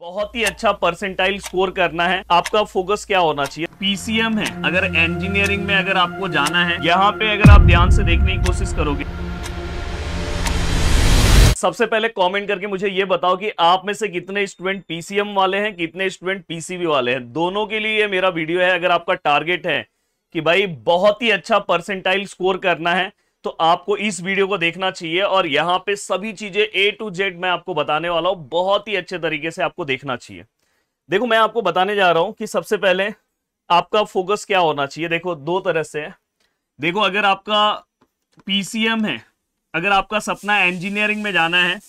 बहुत ही अच्छा percentile score करना है। आपका फोकस क्या होना चाहिए? पीसीएम है, अगर इंजीनियरिंग में अगर आपको जाना है, यहाँ पे अगर आप ध्यान से देखने की कोशिश करोगे, सबसे पहले कमेंट करके मुझे ये बताओ कि आप में से कितने स्टूडेंट पीसीएम वाले हैं, कितने स्टूडेंट पीसीबी वाले हैं। दोनों के लिए ये मेरा वीडियो है। अगर आपका टारगेट है कि भाई बहुत ही अच्छा परसेंटाइल स्कोर करना है तो आपको इस वीडियो को देखना चाहिए। और यहां पे सभी चीजें A to Z मैं आपको बताने वाला हूं, बहुत ही अच्छे तरीके से आपको देखना चाहिए। देखो, मैं आपको बताने जा रहा हूं कि सबसे पहले आपका फोकस क्या होना चाहिए। देखो, दो तरह से है। देखो, अगर आपका पीसीएम है, अगर आपका सपना इंजीनियरिंग में जाना है,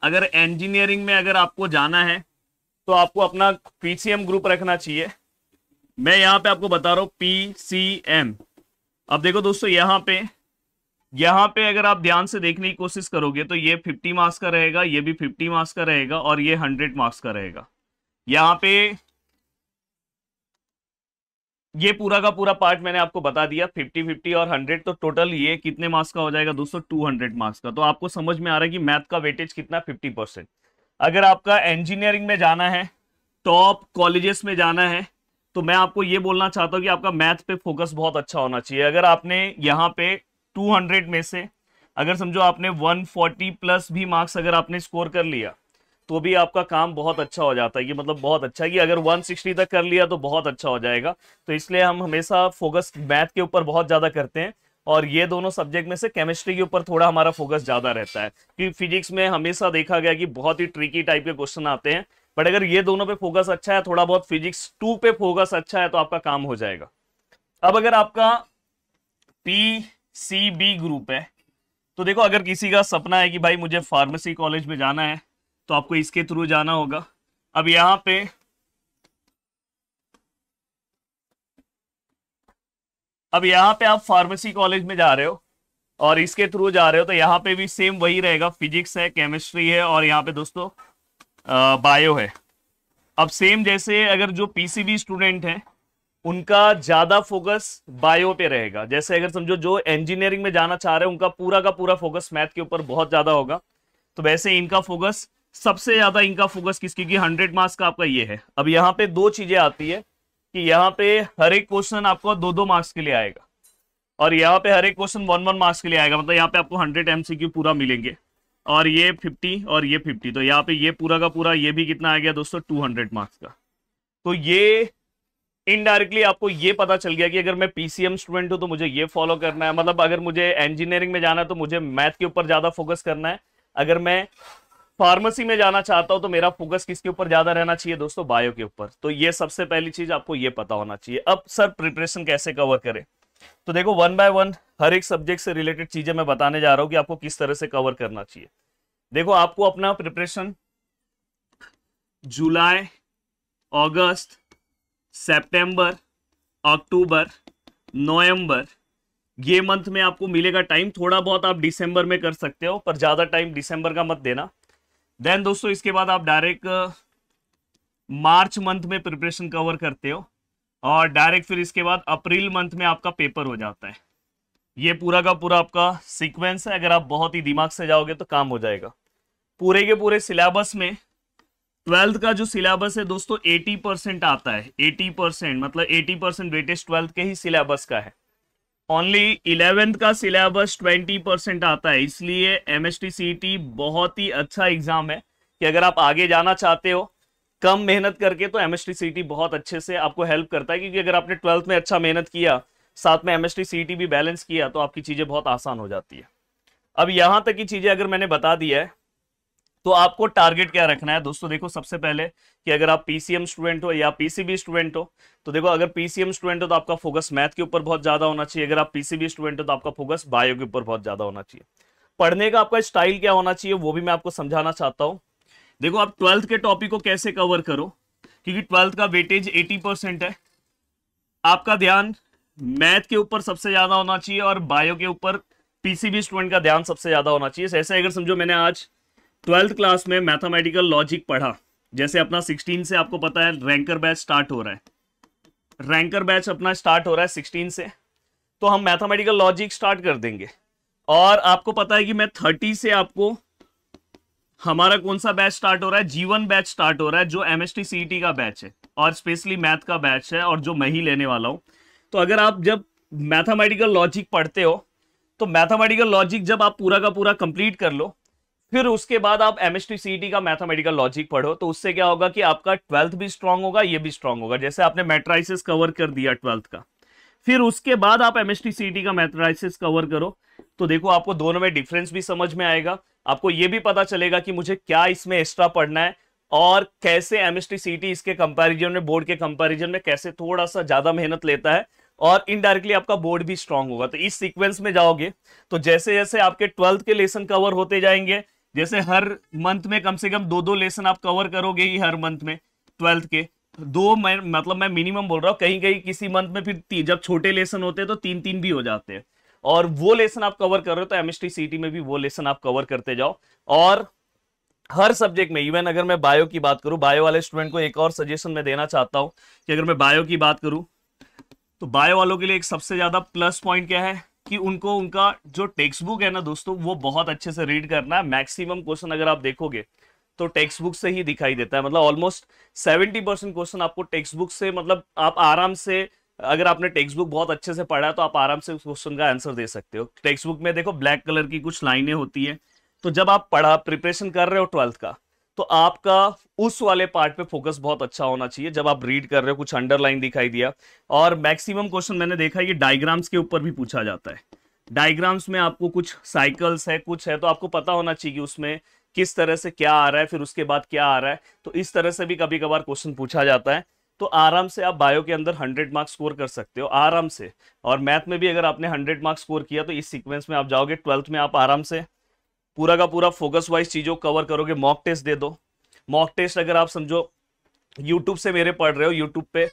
अगर इंजीनियरिंग में अगर आपको जाना है तो आपको अपना पीसीएम ग्रुप रखना चाहिए। मैं यहां पे आपको बता रहा हूं पीसीएम। अब देखो दोस्तों, यहां पे अगर आप ध्यान से देखने की कोशिश करोगे तो ये 50 मार्क्स का रहेगा, ये भी 50 मार्क्स का रहेगा और ये 100 मार्क्स का रहेगा। यहां पे ये पूरा का पूरा पार्ट मैंने आपको बता दिया, 50 50 और 100, तो टोटल ये कितने मार्क्स का हो जाएगा दोस्तों? 200 मार्क्स का। तो आपको समझ में आ रहा है कि मैथ का वेटेज कितना? 50%। अगर आपका इंजीनियरिंग में जाना है, टॉप कॉलेजेस में जाना है, तो मैं आपको ये बोलना चाहता हूं कि आपका मैथ पे फोकस बहुत अच्छा होना चाहिए। अगर आपने यहाँ पे 200 में से अगर समझो आपने 140 प्लस भी मार्क्स अगर आपने स्कोर कर लिया तो भी आपका काम बहुत अच्छा हो जाता है। कि मतलब बहुत अच्छा है कि अगर 160 तक कर लिया तो बहुत अच्छा हो जाएगा। तो इसलिए हम हमेशा फोकस मैथ के ऊपर बहुत ज्यादा करते हैं। और ये दोनों सब्जेक्ट में से केमिस्ट्री के ऊपर थोड़ा हमारा फोकस ज्यादा रहता है, क्योंकि फिजिक्स में हमेशा देखा गया कि बहुत ही ट्रिकी टाइप के क्वेश्चन आते हैं। बट अगर ये दोनों पे फोकस अच्छा है, थोड़ा बहुत फिजिक्स 2 पे फोकस अच्छा है, तो आपका काम हो जाएगा। अब अगर आपका पीसीबी ग्रुप है तो देखो, अगर किसी का सपना है कि भाई मुझे फार्मेसी कॉलेज में जाना है तो आपको इसके थ्रू जाना होगा। अब यहां पे आप फार्मेसी कॉलेज में जा रहे हो और इसके थ्रू जा रहे हो, तो यहाँ पे भी सेम वही रहेगा। फिजिक्स है, केमिस्ट्री है और यहाँ पे दोस्तों बायो है। अब सेम जैसे अगर जो पीसीबी स्टूडेंट हैं उनका ज्यादा फोकस बायो पे रहेगा। जैसे अगर समझो जो इंजीनियरिंग में जाना चाह रहे हैं उनका पूरा का पूरा फोकस मैथ के ऊपर बहुत ज्यादा होगा। तो वैसे इनका फोकस सबसे ज्यादा किसकी की 100 मार्क्स का आपका ये है। अब यहाँ पे दो चीजें आती है कि यहाँ पे हर एक क्वेश्चन आपको 2-2 मार्क्स के लिए आएगा और यहाँ पे हर एक क्वेश्चन 1-1 मार्क्स के लिए आएगा। मतलब यहाँ पे आपको 100 एमसीक्यू पूरा मिलेंगे और ये 50 और ये 50। तो यहाँ पे ये पूरा का पूरा ये भी कितना आ गया दोस्तों? 200 मार्क्स का। तो ये इनडायरेक्टली आपको ये पता चल गया कि अगर मैं पीसीएम स्टूडेंट हूं तो मुझे ये फॉलो करना है। मतलब अगर मुझे इंजीनियरिंग में जाना है तो मुझे मैथ के ऊपर ज्यादा फोकस करना है। अगर मैं फार्मेसी में जाना चाहता हूं तो मेरा फोकस किसके ऊपर ज्यादा रहना चाहिए दोस्तों? बायो के ऊपर। तो ये सबसे पहली चीज आपको ये पता होना चाहिए। अब सर प्रिपरेशन कैसे कवर करें? तो देखो, 1 बाय 1 हर एक सब्जेक्ट से रिलेटेड चीजें मैं बताने जा रहा हूं कि आपको किस तरह से कवर करना चाहिए। देखो, आपको अपना प्रिपरेशन जुलाई, अगस्त, सितंबर, अक्टूबर, नवंबर, ये मंथ में आपको मिलेगा टाइम। थोड़ा बहुत आप दिसंबर में कर सकते हो, पर ज्यादा टाइम दिसंबर का मत देना। देन दोस्तों, इसके बाद आप डायरेक्ट मार्च मंथ में प्रिपरेशन कवर करते हो और डायरेक्ट फिर इसके बाद अप्रैल मंथ में आपका पेपर हो जाता है। ये पूरा का पूरा आपका सीक्वेंस है। अगर आप बहुत ही दिमाग से जाओगे तो काम हो जाएगा। पूरे के पूरे सिलेबस में 12th का जो सिलेबस है दोस्तों 80% आता है। 80% मतलब 80% वेटेज 12th के ही सिलेबस का है। ओनली 11th का सिलेबस 20% आता है। इसलिए एमएसटी सीईटी बहुत ही अच्छा एग्जाम है कि अगर आप आगे जाना चाहते हो कम मेहनत करके, तो एमएसटी सीईटी बहुत अच्छे से आपको हेल्प करता है। क्योंकि अगर आपने 12th में अच्छा मेहनत किया, साथ में एमएसटी सीईटी भी बैलेंस किया, तो आपकी चीजें बहुत आसान हो जाती है। अब यहां तक की चीजें अगर मैंने बता दिया है तो आपको टारगेट क्या रखना है दोस्तों? देखो, सबसे पहले कि अगर आप पीसीएम स्टूडेंट हो या पीसीबी स्टूडेंट हो, तो देखो, अगर पीसीएम स्टूडेंट हो तो आपका फोकस मैथ के ऊपर बहुत ज्यादा होना चाहिए। अगर आप पीसीबी स्टूडेंट हो तो आपका फोकस बायो के ऊपर बहुत ज्यादा होना चाहिए। पढ़ने का आपका स्टाइल क्या होना चाहिए वो भी मैं आपको समझाना चाहता हूं। देखो, आप 12th के टॉपिक को कैसे कवर करो, क्योंकि 12th का वेटेज 80% है। आपका ध्यान मैथ के ऊपर सबसे ज्यादा होना चाहिए और बायो के ऊपर पीसीबी स्टूडेंट का ध्यान सबसे ज्यादा होना चाहिए। जैसे अगर समझो मैंने आज 12th क्लास में मैथमेटिकल लॉजिक पढ़ा, जैसे अपना 16 से आपको पता है रैंकर बैच स्टार्ट हो रहा है। रैंकर बैच अपना स्टार्ट हो रहा है 16 से, तो हम मैथमेटिकल लॉजिक स्टार्ट कर देंगे। और आपको पता है कि मैं 30 से आपको हमारा कौन सा बैच स्टार्ट हो रहा है? जीवन बैच स्टार्ट हो रहा है, जो एमएसटी सीईटी का बैच है और स्पेशली मैथ का बैच है, और जो मैं ही लेने वाला हूं। तो अगर आप जब मैथमेटिकल लॉजिक पढ़ते हो, तो मैथमेटिकल लॉजिक जब आप पूरा का पूरा कंप्लीट कर लो, फिर उसके बाद आप एमएसटी सीईटी का मैथमेटिकल लॉजिक पढ़ो, तो उससे क्या होगा कि आपका 12th भी स्ट्रांग होगा, ये भी स्ट्रांग होगा। जैसे आपने मैट्राइसिस कवर कर दिया 12th का, फिर उसके बाद आप एमएसटी सीईटी का मैट्राइसिस कवर करो, तो देखो आपको दोनों में डिफरेंस भी समझ में आएगा। आपको ये भी पता चलेगा कि मुझे क्या इसमें एक्स्ट्रा पढ़ना है, और कैसे एमएसटी सीईटी इसके कंपैरिजन में, बोर्ड के कंपैरिजन में कैसे थोड़ा सा ज्यादा मेहनत लेता है, और इनडायरेक्टली आपका बोर्ड भी स्ट्रांग होगा। तो इस सीक्वेंस में जाओगे तो जैसे जैसे आपके 12th के लेसन कवर होते जाएंगे, जैसे हर मंथ में कम से कम 2-2 लेसन आप कवर करोगे ही हर मंथ में 12th के, दो, मैं मिनिमम बोल रहा हूँ, कहीं कहीं किसी मंथ में फिर जब छोटे लेसन होते हैं तो 3-3 भी हो जाते हैं, और वो लेसन आप कवर कर रहे हो तो एमएसटी सीईटी में भी वो लेसन आप कवर करते जाओ। और हर सब्जेक्ट में, इवन अगर मैं बायो की बात करूं, बायो वाले स्टूडेंट को एक और सजेशन मैं देना चाहता हूं कि अगर मैं बायो की बात करूं, तो बायो वालों के लिए एक सबसे ज्यादा प्लस पॉइंट क्या है कि उनको उनका जो टेक्स्ट बुक है ना दोस्तों, वो बहुत अच्छे से रीड करना है। मैक्सिमम क्वेश्चन अगर आप देखोगे तो टेक्स्ट बुक से ही दिखाई देता है, मतलब ऑलमोस्ट 70% क्वेश्चन आपको टेक्स्ट बुक से, मतलब आप आराम से, अगर आपने टेक्स्ट बुक बहुत अच्छे से पढ़ा है तो आप आराम से उस क्वेश्चन का आंसर दे सकते हो। टेक्स्ट बुक में देखो ब्लैक कलर की कुछ लाइनें होती है, तो जब आप प्रिपरेशन कर रहे हो 12th का, तो आपका उस वाले पार्ट पे फोकस बहुत अच्छा होना चाहिए। जब आप रीड कर रहे हो, कुछ अंडरलाइन दिखाई दिया, और मैक्सिमम क्वेश्चन मैंने देखा है ये डायग्राम्स के ऊपर भी पूछा जाता है। डायग्राम्स में आपको कुछ साइकिल्स है, कुछ है, तो आपको पता होना चाहिए कि उसमें किस तरह से क्या आ रहा है, फिर उसके बाद क्या आ रहा है। तो इस तरह से भी कभी कभार क्वेश्चन पूछा जाता है, तो आराम से आप बायो के अंदर 100 मार्क्स स्कोर कर सकते हो आराम से। और मैथ में भी अगर आपने 100 मार्क्स स्कोर किया तो इस सीक्वेंस में आप जाओगे 12th में, आप आराम से पूरा का पूरा फोकस वाइज चीजों को कवर करोगे। मॉक टेस्ट दे दो। मॉक टेस्ट अगर आप समझो यूट्यूब से मेरे पढ़ रहे हो यूट्यूब पे,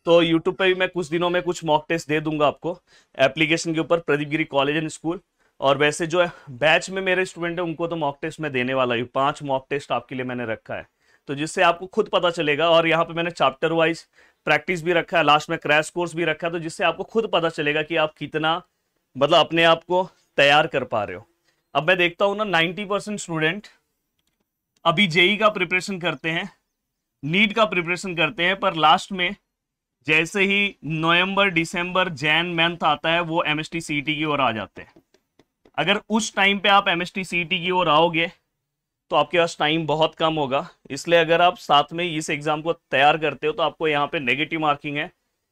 तो यूट्यूब पे भी मैं कुछ दिनों में कुछ मॉक टेस्ट दे दूंगा आपको एप्लीकेशन के ऊपर, प्रदीप गिरी कॉलेज एंड स्कूल। और वैसे जो है बैच में मेरे स्टूडेंट है उनको तो मॉक टेस्ट मैं देने वाला हूँ, 5 मॉक टेस्ट आपके लिए मैंने रखा है, तो जिससे आपको खुद पता चलेगा। और यहाँ पे मैंने चैप्टर वाइज प्रैक्टिस भी रखा है, लास्ट में क्रैश कोर्स भी रखा है, तो जिससे आपको खुद पता चलेगा कि आप कितना, मतलब अपने आप को तैयार कर पा रहे हो। अब मैं देखता हूं ना 90% स्टूडेंट अभी जेई का प्रिपरेशन करते हैं, नीट का प्रिपरेशन करते हैं, पर लास्ट में जैसे ही नवंबर, दिसंबर, जैन मंथ आता है वो एमएसटी सीईटी की ओर आ जाते हैं। अगर उस टाइम पे आप एमएसटी सीईटी की ओर आओगे तो आपके पास टाइम बहुत कम होगा, इसलिए अगर आप साथ में इस एग्जाम को तैयार करते हो तो आपको यहाँ पे नेगेटिव मार्किंग है।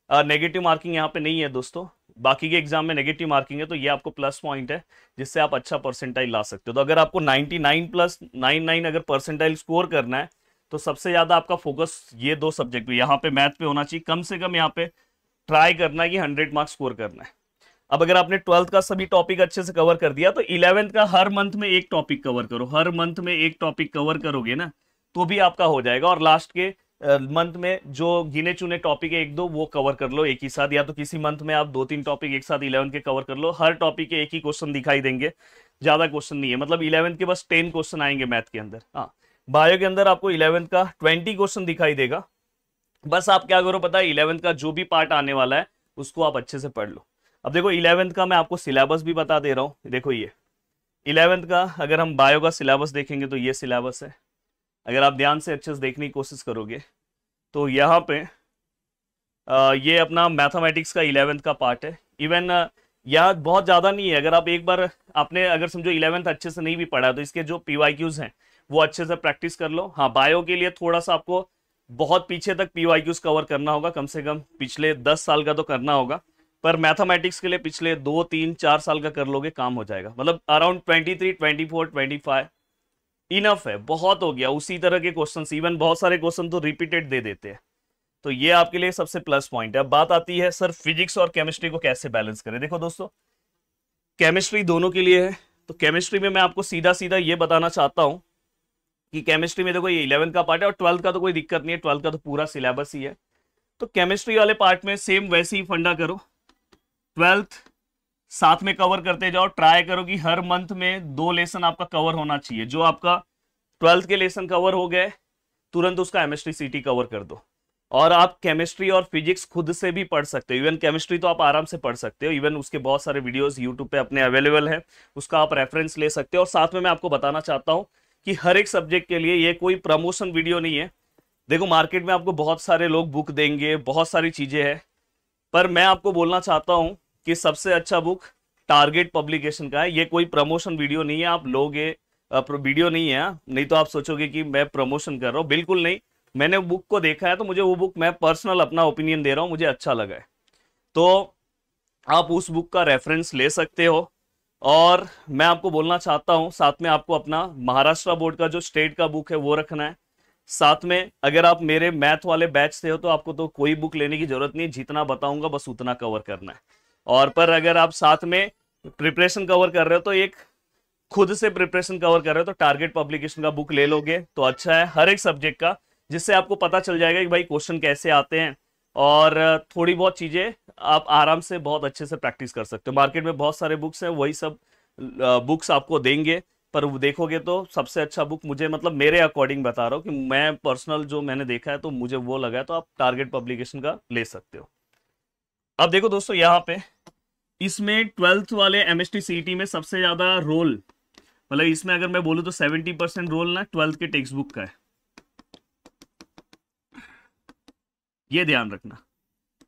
नेगेटिव मार्किंग यहाँ पे नहीं है दोस्तों, बाकी के एग्जाम में नेगेटिव मार्किंग है, तो ये आपको प्लस पॉइंट है जिससे आप अच्छा परसेंटाइल ला सकते हो। तो अगर आपको 99+99 अगर परसेंटाइल स्कोर करना है तो सबसे ज्यादा आपका फोकस ये 2 सब्जेक्ट पे, यहाँ पे मैथ पे होना चाहिए। कम से कम यहाँ पे ट्राई करना है कि 100 मार्क्स स्कोर करना है। अब अगर आपने 12th का सभी टॉपिक अच्छे से कवर कर दिया तो 11th का हर मंथ में एक टॉपिक कवर करो, हर मंथ में एक टॉपिक कवर करोगे ना तो भी आपका हो जाएगा। और लास्ट के मंथ में जो गिने चुने टॉपिक है 1-2 वो कवर कर लो एक ही साथ, या तो किसी मंथ में आप 2-3 टॉपिक एक साथ 11 के कवर कर लो। हर टॉपिक के एक ही क्वेश्चन दिखाई देंगे, ज्यादा क्वेश्चन नहीं है, मतलब 11 के बस 10 क्वेश्चन आएंगे मैथ के अंदर। हाँ, बायो के अंदर आपको 11 का 20 क्वेश्चन दिखाई देगा। बस आप क्या करो पता है, 11 का जो भी पार्ट आने वाला है उसको आप अच्छे से पढ़ लो। अब देखो 11th का मैं आपको सिलेबस भी बता दे रहा हूँ। देखो ये 11th का अगर हम बायो का सिलेबस देखेंगे तो ये सिलेबस है। अगर आप ध्यान से अच्छे से देखने की कोशिश करोगे तो यहाँ पे ये अपना मैथमेटिक्स का 11th का पार्ट है। इवन यहाँ बहुत ज़्यादा नहीं है, अगर आप एक बार आपने अगर समझो 11th अच्छे से नहीं भी पढ़ा तो इसके जो PYQs हैं वो अच्छे से प्रैक्टिस कर लो। हाँ, बायो के लिए थोड़ा सा आपको बहुत पीछे तक PYQs कवर करना होगा, कम से कम पिछले 10 साल का तो करना होगा, पर मैथमेटिक्स के लिए पिछले 2, 3, 4 साल का कर लोगे काम हो जाएगा। मतलब अराउंड 23, 24, 25 इनफ है, बहुत हो गया। उसी तरह के क्वेश्चंस, इवन बहुत सारे क्वेश्चन तो रिपीटेड दे देते हैं, तो ये आपके लिए सबसे प्लस पॉइंट है। अब बात आती है सर फिजिक्स और केमिस्ट्री को कैसे बैलेंस करें। देखो दोस्तों, केमिस्ट्री दोनों के लिए है, तो केमिस्ट्री में मैं आपको सीधा सीधा ये बताना चाहता हूं कि केमिस्ट्री में देखो ये 11 का पार्ट है, और 12 का तो कोई दिक्कत नहीं है, 12 का तो पूरा सिलेबस ही है। तो केमिस्ट्री वाले पार्ट में सेम वैसे ही फंडा करो, 12th साथ में कवर करते जाओ। ट्राई करो कि हर मंथ में 2 लेसन आपका कवर होना चाहिए। जो आपका 12th के लेसन कवर हो गए तुरंत उसका एमएसटी सीटी कवर कर दो। और आप केमिस्ट्री और फिजिक्स खुद से भी पढ़ सकते हो, इवन केमिस्ट्री तो आप आराम से पढ़ सकते हो, इवन उसके बहुत सारे वीडियोस यूट्यूब पे अपने अवेलेबल है, उसका आप रेफरेंस ले सकते हो। और साथ में मैं आपको बताना चाहता हूँ कि हर एक सब्जेक्ट के लिए ये कोई प्रमोशन वीडियो नहीं है। देखो मार्केट में आपको बहुत सारे लोग बुक देंगे, बहुत सारी चीजें हैं, पर मैं आपको बोलना चाहता हूं कि सबसे अच्छा बुक टारगेट पब्लिकेशन का है। ये कोई प्रमोशन वीडियो नहीं है, आप लोग ये वीडियो नहीं है, नहीं तो आप सोचोगे कि मैं प्रमोशन कर रहा हूं, बिल्कुल नहीं। मैंने बुक को देखा है तो मुझे वो बुक, मैं पर्सनल अपना ओपिनियन दे रहा हूं, मुझे अच्छा लगा है, तो आप उस बुक का रेफरेंस ले सकते हो। और मैं आपको बोलना चाहता हूं साथ में आपको अपना महाराष्ट्र बोर्ड का जो स्टेट का बुक है वो रखना है साथ में। अगर आप मेरे मैथ वाले बैच से हो तो आपको तो कोई बुक लेने की जरूरत नहीं, जितना बताऊंगा बस उतना कवर करना है। और पर अगर आप साथ में प्रिपरेशन कवर कर रहे हो तो एक खुद से प्रिपरेशन कवर कर रहे हो तो टारगेट पब्लिकेशन का बुक ले लोगे तो अच्छा है हर एक सब्जेक्ट का, जिससे आपको पता चल जाएगा कि भाई क्वेश्चन कैसे आते हैं और थोड़ी बहुत चीजें आप आराम से बहुत अच्छे से प्रैक्टिस कर सकते हो। मार्केट में बहुत सारे बुक्स हैं, वही सब बुक्स आपको देंगे, पर वो देखोगे तो सबसे अच्छा बुक मुझे, मतलब मेरे अकॉर्डिंग बता रहा हूँ कि मैं पर्सनल जो मैंने देखा है तो मुझे वो लगा है, तो आप टारगेट पब्लिकेशन का ले सकते हो। अब देखो दोस्तों यहाँ पे इसमें 12th वाले एमएसटी सीईटी में सबसे ज्यादा रोल, मतलब इसमें अगर मैं बोलूँ तो 70% रोल ना 12th के टेक्स्ट बुक का है, ये ध्यान रखना।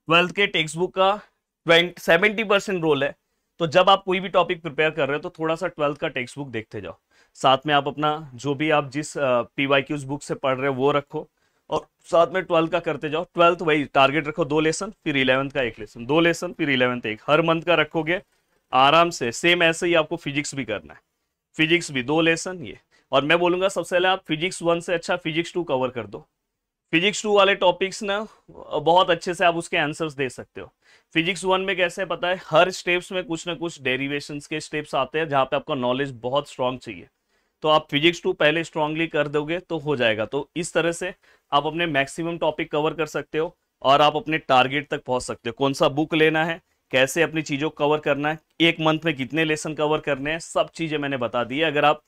12th के टेक्स्ट बुक का 70% रोल है, तो जब आप कोई भी टॉपिक प्रिपेयर कर रहे हो तो थोड़ा सा 12th का टेक्स्ट बुक देखते जाओ, साथ में आप अपना जो भी आप जिस पीवाईक्यूज बुक से पढ़ रहे हो वो रखो और साथ में 12th का करते जाओ। 12th वही टारगेट रखो 2 लेसन, फिर 11th का 1 लेसन, 2 लेसन फिर 11th एक, हर मंथ का रखोगे आराम से। सेम ऐसे ही आपको फिजिक्स भी करना है, फिजिक्स भी 2 लेसन ये। और मैं बोलूंगा सबसे पहले आप फिजिक्स 1 से अच्छा फिजिक्स 2 कवर कर दो। फिजिक्स 2 वाले टॉपिक्स ना बहुत अच्छे से आप उसके आंसर्स दे सकते हो। फिजिक्स 1 में कैसे है पता है, हर स्टेप्स में कुछ ना कुछ डेरिवेशंस के स्टेप्स आते हैं जहां पे आपका नॉलेज बहुत स्ट्रांग चाहिए, तो आप फिजिक्स 2 पहले स्ट्रांगली कर दोगे तो हो जाएगा। तो इस तरह से आप अपने मैक्सिमम टॉपिक कवर कर सकते हो और आप अपने टारगेट तक पहुंच सकते हो। कौन सा बुक लेना है, कैसे अपनी चीजों को कवर करना है, एक मंथ में कितने लेसन कवर करने हैं, सब चीजें मैंने बता दी है। अगर आप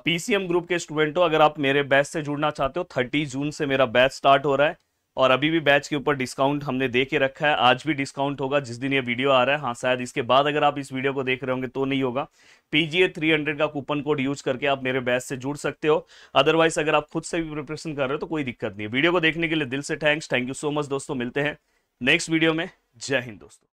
पीसीएम ग्रुप के स्टूडेंट हो, अगर आप मेरे बैच से जुड़ना चाहते हो, 30 जून से मेरा बैच स्टार्ट हो रहा है और अभी भी बैच के ऊपर डिस्काउंट हमने दे के रखा है। आज भी डिस्काउंट होगा जिस दिन ये वीडियो आ रहा है, हाँ शायद इसके बाद अगर आप इस वीडियो को देख रहे होंगे तो नहीं होगा। PGA 300 का कूपन कोड यूज करके आप मेरे बैच से जुड़ सकते हो। अदरवाइज अगर आप खुद से भी प्रिपरेशन कर रहे हो तो कोई दिक्कत नहीं है। वीडियो को देखने के लिए दिल से थैंक यू सो मच दोस्तों, मिलते हैं नेक्स्ट वीडियो में। जय हिंद दोस्तों।